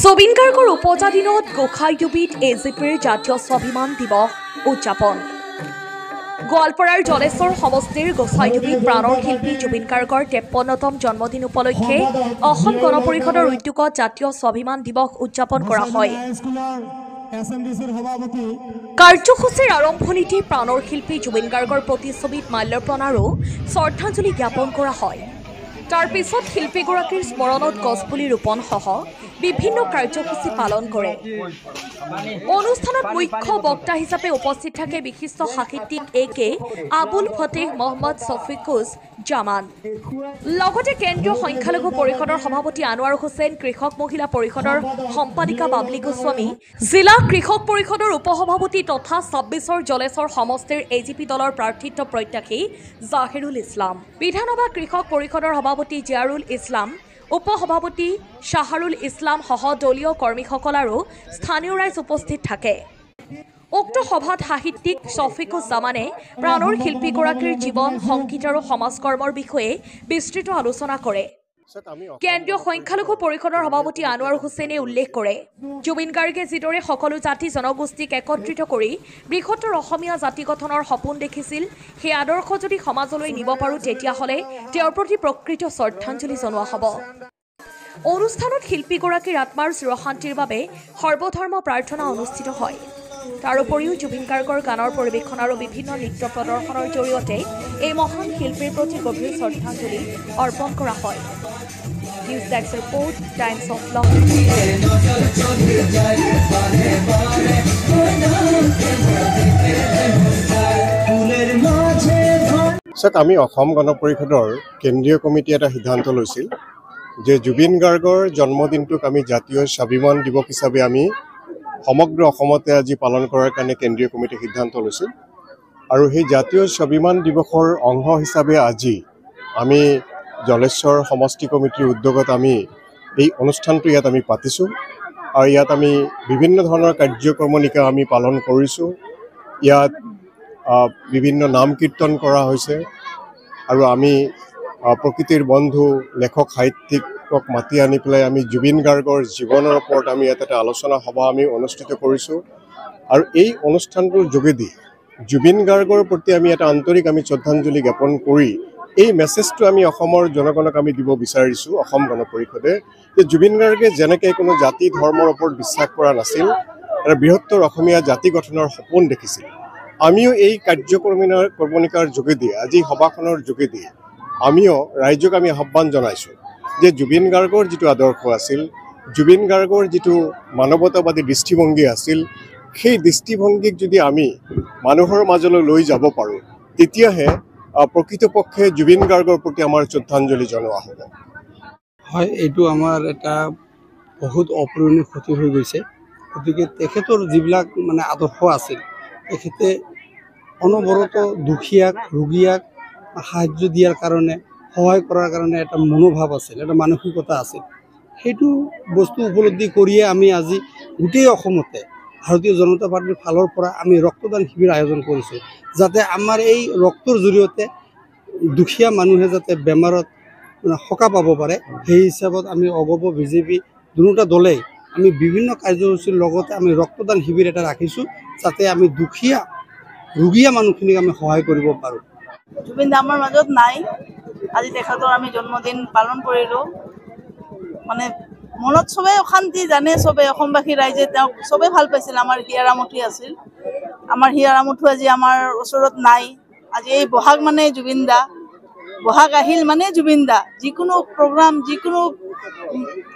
জুবিন গাৰ্গৰ উপজাদিনত গোসাইডুবিত এজিপিৰ জাতীয় স্বাভিমান দিৱস উদযাপন। গোৱালপাৰাৰ জলেশ্বৰ সমষ্টিৰ গোসাইডুবিত প্ৰাণৰ শিল্পী জুবিন গাৰ্গৰ 53তম জন্মদিন উপলক্ষে অসম গণ পৰিষদৰ উদ্যোগত জাতীয় স্বাভিমান দিৱস উদযাপন কৰা হয়। কাৰ্যসূচীৰ আৰম্ভণিতে প্ৰাণৰ শিল্পী জুবিন গাৰ্গৰ প্ৰতিচ্ছবিত মাল্যৰ্পণ আৰু শ্ৰদ্ধাঞ্জলি জ্ঞাপন কৰা হয়। তাৰ পিছত শিল্পীগৰাকীৰ স্মৰণত গছপুলি ৰোপণ সহ বিভিন্ন কাৰ্যসূচী পালন কৰে। অনুষ্ঠানত মুখ্য বক্তা হিচাপে উপস্থিত থাকে বিশিষ্ট সাহিত্যিক এ.কে. আবুল ফতেহ মহম্মদ শফিকুজ জামান, লগতে কেন্দ্ৰীয় সংখ্যালঘু পৰিষদৰ সভাপতি আনোৱাৰ হুছেইন, কৃষক মহিলা পৰিষদৰ সম্পাদিকা বাবলি গোস্বামী, জিলা কৃষক পৰিষদৰ উপসভাপতি তথা 26ৰ জলেশ্বৰ সমষ্টিৰ এজিপি দলৰ প্ৰাৰ্থিত্ব প্ৰত্যাশী জাহিৰুল ইছলাম, বিধানসভা কৃষক পৰিষদৰ সভাপতি জিয়াৰুল ইছলাম, উপসভাপতি শাহাৰুল ইছলাম সহ দলীয় কৰ্মীসকল আৰু স্থানীয় ৰাইজ উপস্থিত থাকে। উক্ত সভাত সাহিত্যিক শফিকুজ জামানে প্ৰাণৰ শিল্পীগৰাকীৰ জীৱন, সংগীত আৰু সমাজকৰ্মৰ বিষয়ে বিস্তৃত আলোচনা কৰে। কেন্দ্ৰীয় সংখ্যালঘু পৰিষদৰ সভাপতি আনোৱাৰ হুছেইনে উল্লেখ কৰে, জুবিন গাৰ্গে যিদৰে সকলো জাতি জনগোষ্ঠীক একত্ৰিত কৰি বৃহত্তৰ অসমীয়া জাতি গঠনৰ সপোন দেখিছিল, সেই আদৰ্শ যদি সমাজলৈ নিব পাৰোঁ তেতিয়াহ'লে তেওঁৰ প্ৰতি প্ৰকৃত শ্ৰদ্ধাঞ্জলি জনোৱা হ'ব। অনুষ্ঠানত শিল্পীগৰাকীৰ আত্মাৰ চিৰশান্তিৰ বাবে সৰ্বধৰ্ম প্ৰাৰ্থনা অনুষ্ঠিত হয়। তাৰ উপৰিও জুবিন গাৰ্গৰ গানৰ পৰিৱেশন আৰু বিভিন্ন নৃত্য প্ৰদৰ্শনৰ জৰিয়তে এই মহান শিল্পীৰ প্ৰতি গভীৰ শ্ৰদ্ধাঞ্জলি অৰ্পণ কৰা হয়। News desk report, times of London. আমি অসম গণ পৰিষদৰ কেন্দ্ৰীয় কমিটিয়ে এটা সিদ্ধান্ত লৈছিল যে জুবিন গাৰ্গৰ জন্মদিনটোক আমি জাতীয় স্বাভিমান দিৱস হিচাপে আমি সমগ্ৰ অসমতে আজি পালন কৰাৰ কাৰণে কেন্দ্ৰীয় কমিটিয়ে সিদ্ধান্ত লৈছিল। আৰু সেই জাতীয় স্বাভিমান দিৱসৰ অংশ হিচাপে আজি আমি জলেশ্বৰ সমষ্টি কমিটিৰ উদ্যোগত আমি এই অনুষ্ঠানটো ইয়াত আমি পাতিছোঁ আৰু ইয়াত আমি বিভিন্ন ধৰণৰ কাৰ্যক্ৰমণিকা আমি পালন কৰিছোঁ। ইয়াত বিভিন্ন নাম কীৰ্তন কৰা হৈছে আৰু আমি প্ৰকৃতিৰ বন্ধু লেখক সাহিত্যিকক মাতি আনি পেলাই আমি জুবিন গাৰ্গৰ জীৱনৰ ওপৰত আমি ইয়াত এটা আলোচনা সভা আমি অনুষ্ঠিত কৰিছোঁ। আৰু এই অনুষ্ঠানটোৰ যোগেদি জুবিন গাৰ্গৰ প্ৰতি আমি এটা আন্তৰিক আমি শ্ৰদ্ধাঞ্জলি জ্ঞাপন কৰি এই মেছেজটো আমি অসমৰ জনগণক আমি দিব বিচাৰিছোঁ। অসম গণ পৰিষদে যে জুবিন গাৰ্গে যেনেকৈ কোনো জাতি ধৰ্মৰ ওপৰত বিশ্বাস কৰা নাছিল আৰু বৃহত্তৰ অসমীয়া জাতি গঠনৰ সপোন দেখিছিল, আমিও এই কাৰ্যক্ৰমণিকাৰ যোগেদি আজি সভাখনৰ যোগেদি আমিও ৰাইজক আমি আহ্বান জনাইছোঁ যে জুবিন গাৰ্গৰ যিটো আদৰ্শ আছিল, জুবিন গাৰ্গৰ যিটো মানৱতাবাদী দৃষ্টিভংগী আছিল, সেই দৃষ্টিভংগীক যদি আমি মানুহৰ মাজলৈ লৈ যাব পাৰোঁ তেতিয়াহে প্ৰকৃতপক্ষে জুবিন গাৰ্গৰ প্ৰতি আমাৰ শ্ৰদ্ধাঞ্জলি জনোৱা হ'ব। হয়, এইটো আমাৰ এটা বহুত অপূৰণীয় ক্ষতি হৈ গৈছে। গতিকে তেখেতৰ যিবিলাক আদৰ্শ আছিল, তেখেতে অনবৰত দুখীয়াক ৰোগীয়াক সাহায্য দিয়াৰ কাৰণে, সহায় কৰাৰ কাৰণে এটা মনোভাৱ আছিল, এটা মানসিকতা আছিল। সেইটো বস্তু উপলব্ধি কৰিয়ে আমি আজি গোটেই অসমতে ভাৰতীয় জনতা পাৰ্টীৰ ফালৰ পৰা আমি ৰক্তদান শিবিৰ আয়োজন কৰিছোঁ, যাতে আমাৰ এই ৰক্তৰ জৰিয়তে দুখীয়া মানুহে যাতে বেমাৰত সকাহ পাব পাৰে। সেই হিচাপত আমি অগপ বিজেপি দুয়োটা দলেই আমি বিভিন্ন কাৰ্যসূচীৰ লগতে আমি ৰক্তদান শিবিৰ এটা ৰাখিছোঁ, যাতে আমি দুখীয়া ৰোগীয়া মানুহখিনিক আমি সহায় কৰিব পাৰোঁ। জুবিন দা আমাৰ মাজত নাই, আজি তেখেতৰ আমি জন্মদিন পালন কৰিলোঁ। মনত চবেই অশান্তি জানে, চবেই অসমবাসী ৰাইজে তেওঁক চবেই ভাল পাইছিল। আমাৰ হিয়াৰামঠি আছিল, আমাৰ হিয়াৰামঠু আজি আমাৰ ওচৰত নাই। আজি এই বহাগ মানে জুবিন দা, বহাগ আহিল মানে জুবিন দা। যিকোনো প্ৰগ্ৰাম, যিকোনো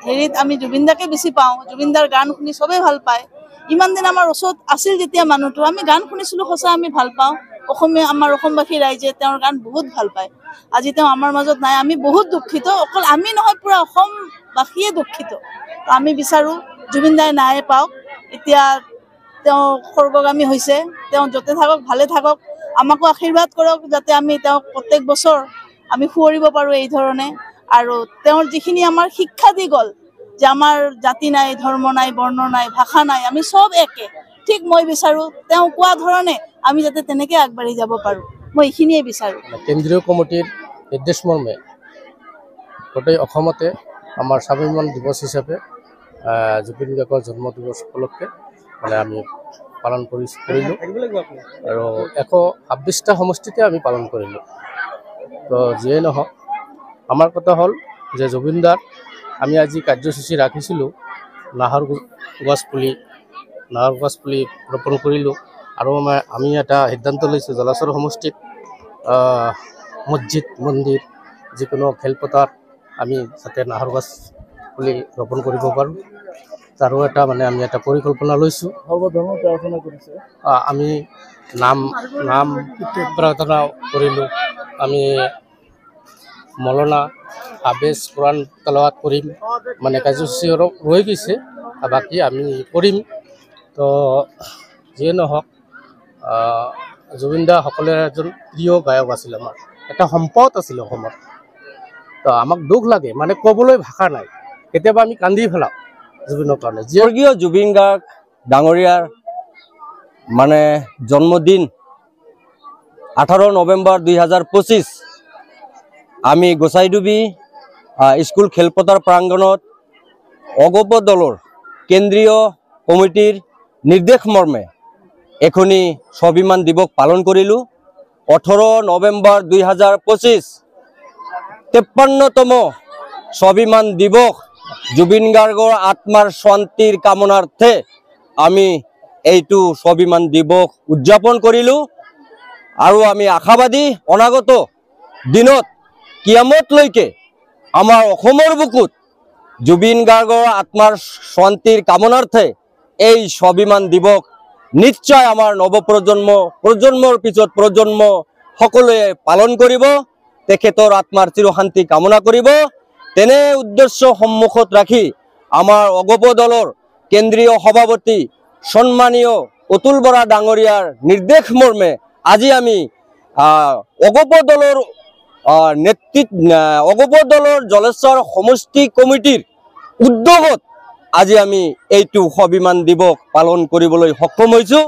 হেৰিত আমি জুবিন দাকে বেছি পাওঁ। জুবিন দাৰ গান শুনি চবেই ভাল পায়। ইমান দিন আমাৰ ওচৰত আছিল যেতিয়া মানুহটো, আমি গান শুনিছিলোঁ, সঁচা আমি ভাল পাওঁ। আমাৰ অসমবাসী ৰাইজে তেওঁৰ গান বহুত ভাল পায়। আজি তেওঁ আমাৰ মাজত নাই, আমি বহুত দুখিত। অকল আমি নহয়, পুৰা অসমবাসীয়ে দুখিত। আমি বিচাৰোঁ জুবিন দাই নাই পাওক, এতিয়া তেওঁ স্বৰ্গগামী হৈছে, তেওঁ য'তে থাকক ভালে থাকক, আমাকো আশীৰ্বাদ কৰক যাতে আমি তেওঁক প্ৰত্যেক বছৰ আমি সুঁৱৰিব পাৰোঁ এই ধৰণে। আৰু তেওঁৰ যিখিনি আমাৰ শিক্ষা দি গ'ল যে আমাৰ জাতি নাই, ধৰ্ম নাই, বৰ্ণ নাই, ভাষা নাই, আমি চব একে, ঠিক মই বিচাৰোঁ তেওঁ কোৱা ধৰণে আমি যাতে তেনেকৈ আগবাঢ়ি যাব পাৰোঁ, মই এইখিনিয়ে বিচাৰোঁ। কেন্দ্ৰীয় কমিটিৰ নিৰ্দেশ মৰ্মে গোটেই অসমতে আমাৰ স্বাভিমান দিৱস হিচাপে জুবিন গাৰ্গৰ জন্মদিৱস উপলক্ষে মানে আমি পালন কৰিলোঁ আৰু 126টা সমষ্টিতে আমি পালন কৰিলোঁ। তো যিয়ে নহওক আমাৰ কথা হ'ল যে জুবিন দাৰ আমি আজি কাৰ্যসূচী ৰাখিছিলোঁ নাহৰ গছ পুলি ৰোপণ কৰিলোঁ আৰু আমি এটা সিদ্ধান্ত লৈছোঁ জলাশৰ সমষ্টিত মছজিদ মন্দিৰ যিকোনো খেলপথাৰ আমি যাতে নাহৰ গছ পুলি ৰোপণ কৰিব পাৰোঁ তাৰো এটা মানে আমি এটা পৰিকল্পনা লৈছোঁ। সৰ্বধৰ্ম প্ৰাৰ্থনা কৰিছে আমি নাম প্ৰাৰ্থনা কৰিলোঁ। আমি মৌলানা হাফেজ কোৰাণ তেলাৱাত কৰিম মানে কাৰ্যসূচী ৰৈ গৈছে বাকী আমি কৰিম। তো যিয়ে নহওক জুবিন দা সকলোৰে এজন প্ৰিয় গায়ক আছিল, আমাৰ এটা সম্পদ আছিল অসমৰ। তো আমাক দুখ লাগে মানে ক'বলৈ ভাষা নাই, কেতিয়াবা আমি কান্দি পেলাওঁ জুবিনৰ কাৰণে। স্বৰ্গীয় জুবিন গাৰ্গ ডাঙৰীয়াৰ মানে জন্মদিন 18 নৱেম্বৰ 2025 আমি গোসাইডুবি স্কুল খেলপথাৰ প্ৰাংগণত অগপ দলৰ কেন্দ্ৰীয় কমিটিৰ নিৰ্দেশ মৰ্মে এখনি স্বাভিমান দিৱস পালন কৰিলোঁ। 18 নৱেম্বৰ 2025 53তম স্বাভিমান দিৱস জুবিন গাৰ্গৰ আত্মাৰ শান্তিৰ কামনাৰ্থে আমি এইটো স্বাভিমান দিৱস উদযাপন কৰিলোঁ আৰু আমি আশাবাদী অনাগত দিনত কিয়ামতলৈকে আমাৰ অসমৰ বুকুত জুবিন গাৰ্গৰ আত্মাৰ শান্তিৰ কামনাৰ্থে এই স্বাভিমান দিৱস নিশ্চয় আমাৰ প্ৰজন্মৰ পিছত প্ৰজন্ম সকলোৱে পালন কৰিব, তেখেতৰ আত্মাৰ চিৰশান্তি কামনা কৰিব। তেনে উদ্দেশ্য সন্মুখত ৰাখি আমাৰ অগপ দলৰ কেন্দ্ৰীয় সভাপতি সন্মানীয় অতুল বৰা ডাঙৰীয়াৰ নিৰ্দেশ মৰ্মে আজি আমি অগপ দলৰ জলেশ্বৰ সমষ্টি কমিটিৰ উদ্যোগত আজি আমি এইটো স্বাভিমান দিৱস পালন কৰিবলৈ সক্ষম হৈছোঁ।